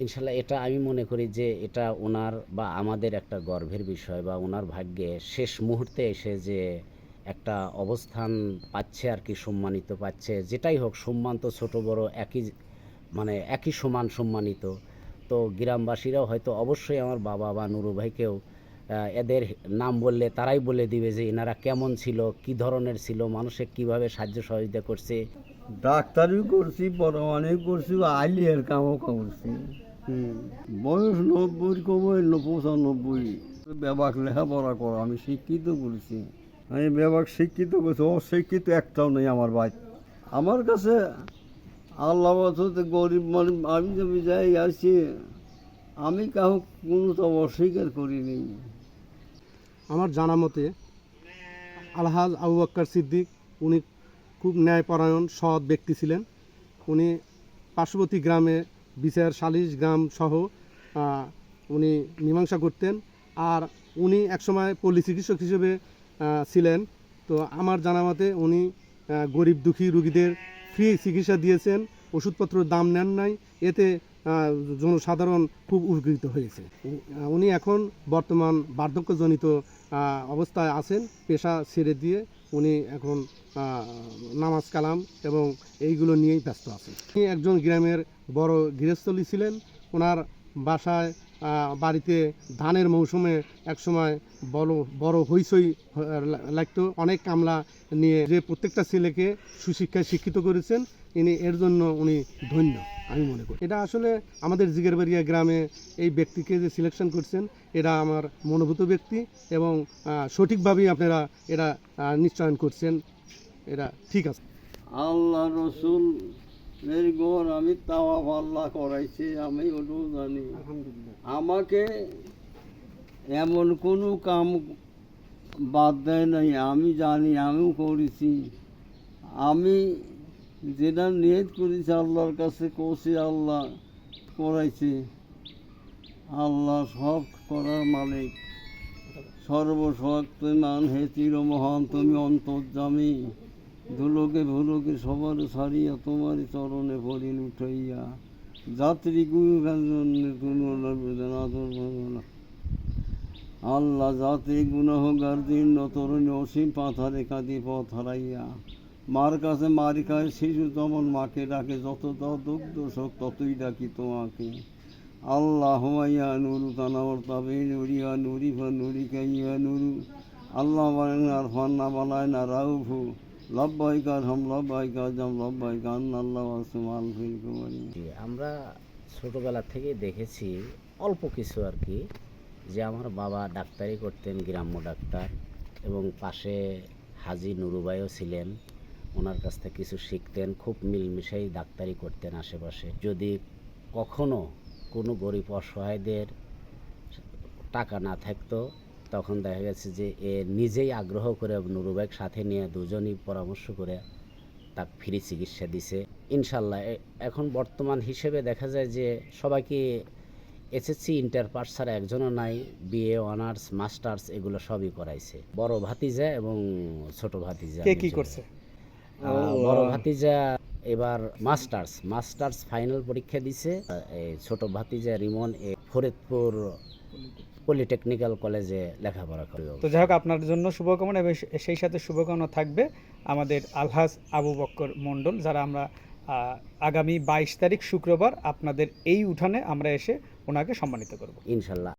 ইনশাল্লাহ এটা আমি মনে করি যে এটা ওনার বা আমাদের একটা গর্বের বিষয় বা ওনার ভাগ্যে শেষ মুহূর্তে এসে যে একটা অবস্থান পাচ্ছে আর কি, সম্মানিত পাচ্ছে। যেটাই হোক, সম্মান তো ছোট বড় একই, মানে একই সমান সম্মানিত। তো গ্রামবাসীরাও হয়তো অবশ্যই আমার বাবা বা নুরু ভাইকেও এদের নাম বললে তারাই বলে দিবে যে এনারা কেমন ছিল, কি ধরনের ছিল, মানুষের কিভাবে সাহায্য সহযোগিতা করছে। ডাক্তারি করছি, বড়মানি করছি, আইলিয়ার কামও করছি। বয়স ৯০ কমই ৯৫। ব্যাপার লেখাপড়া করা আমি শিক্ষিত করেছি। আমি ব্যাপার শিক্ষিত করছি, অশিক্ষিত একটাও নেই আমার ভাই। আমার কাছে আল্লাহ বাসতে গরিব মানে আমি যাই আছি, আমি কাহো কোনো তো অস্বীকার করিনি। আমার জানা মতে আলহাজ আবু বক্কর সিদ্দিক উনি খুব ন্যায়পরায়ণ সৎ ব্যক্তি ছিলেন। উনি পার্শ্ববর্তী গ্রামে বিচার সালিশ গ্রাম সহ উনি মীমাংসা করতেন। আর উনি একসময় পল্লী চিকিৎসক হিসেবে ছিলেন। তো আমার জানা মতে উনি গরিব দুঃখী রুগীদের ফ্রি চিকিৎসা দিয়েছেন, ওষুধপত্রের দাম নেন নাই। এতে জনসাধারণ খুব উপকৃত হয়েছে। উনি এখন বর্তমান বার্ধক্যজনিত অবস্থায় আছেন, পেশা ছেড়ে দিয়ে উনি এখন নামাজ কালাম এবং এইগুলো নিয়েই ব্যস্ত আছেন। উনি একজন গ্রামের বড় গৃহস্থলী ছিলেন। ওনার বাসায় বাড়িতে ধানের মৌসুমে একসময় বড় হইচই লাগতো। অনেক কামলা নিয়ে যে প্রত্যেকটা ছেলেকে সুশিক্ষায় শিক্ষিত করেছেন, এর জন্য উনি ধন্য আমি মনে করি। এটা আসলে আমাদের জিগেরবাড়িয়া গ্রামে এই ব্যক্তিকে যে সিলেকশন করছেন, এটা আমার মনোভূত ব্যক্তি এবং সঠিকভাবেই আপনারা এরা নিশ্চয়ন করছেন। এটা ঠিক আছে। আল্লাহ রসুল এর ঘর আমি তাওয়া আল্লাহ করাইছি, আমি ওটাও জানি। আমাকে এমন কোনো কাম বাদ দেয় নাই, আমি জানি, আমিও করেছি। আমি যেটা নিয়ত করেছি আল্লাহর কাছে কষি, আল্লাহ করাইছে। আল্লাহ সব করার মালিক, সর্বশক্তিমান হে চিরমহান, তুমি অন্তর্যামী। ধুলোকে ভুলোকে সবার ছাড়িয়া তোমার চরণে পড়িন উঠাইয়া, যাত্রী আল্লাহ জাতি গুনাহ গার্দীর্ণ তরুণী অসীম পাথারে কাঁদি পথ হারাইয়া। মার কাছে মারি খায় শিশু যেমন মাকে ডাকে, যত দুগ্ধ শোক ততই ডাকি তোমাকে। আল্লাহ হুমাইয়া নুরু তানাওয়ার তাবে নুরিয়া নুরিফা নুরিকাইয়া নুরু আল্লাহ বানার ফান্না বানায় না রাউফু লব্বাইকার হাম লব্বাইকার জাম লব্বাইকা আল্লাহ আসমাল ফিল কুমারী। আমরা ছোটোবেলা থেকে দেখেছি অল্প কিছু আর কি, যে আমার বাবা ডাক্তারি করতেন, গ্রাম্য ডাক্তার, এবং পাশে হাজি নুরুবাইও ছিলেন। ওনার কাছ থেকে কিছু শিখতেন, খুব মিলমিশাই ডাক্তারি করতেন আশেপাশে। যদি কখনো কোনো গরিব অসহায়দের টাকা না থাকতো, তখন দেখা গেছে যে এ নিজেই আগ্রহ করে নুরুবাইক সাথে নিয়ে দুজনই পরামর্শ করে তাকে ফ্রি চিকিৎসা দিছে। ইনশাল্লাহ এখন বর্তমান হিসেবে দেখা যায় যে সবাইকে এসএসসি ইন্টার পাস ছাড়া একজনও নাই, বিএ অনার্স মাস্টার্স এগুলো সবই করাইছে। বড় ভাতিজা এবং ছোট ভাতিজা। কে কি করছে? বড় ভাতিজা এবার মাস্টার্স ফাইনাল পরীক্ষা দিছে। ছোট ভাতিজা রিমন ফরিদপুর পলিটেকনিক্যাল কলেজে লেখাপড়া করে। তো যাই হোক, আপনার জন্য শুভকামনা এবং সেই সাথে শুভকামনা থাকবে আমাদের আলহাজ আবু বক্কর মণ্ডল, যারা আমরা আগামী 22 তারিখ শুক্রবার আপনাদের এই উঠানে আমরা এসে ওনাকে সম্মানিত করব ইনশাল্লাহ।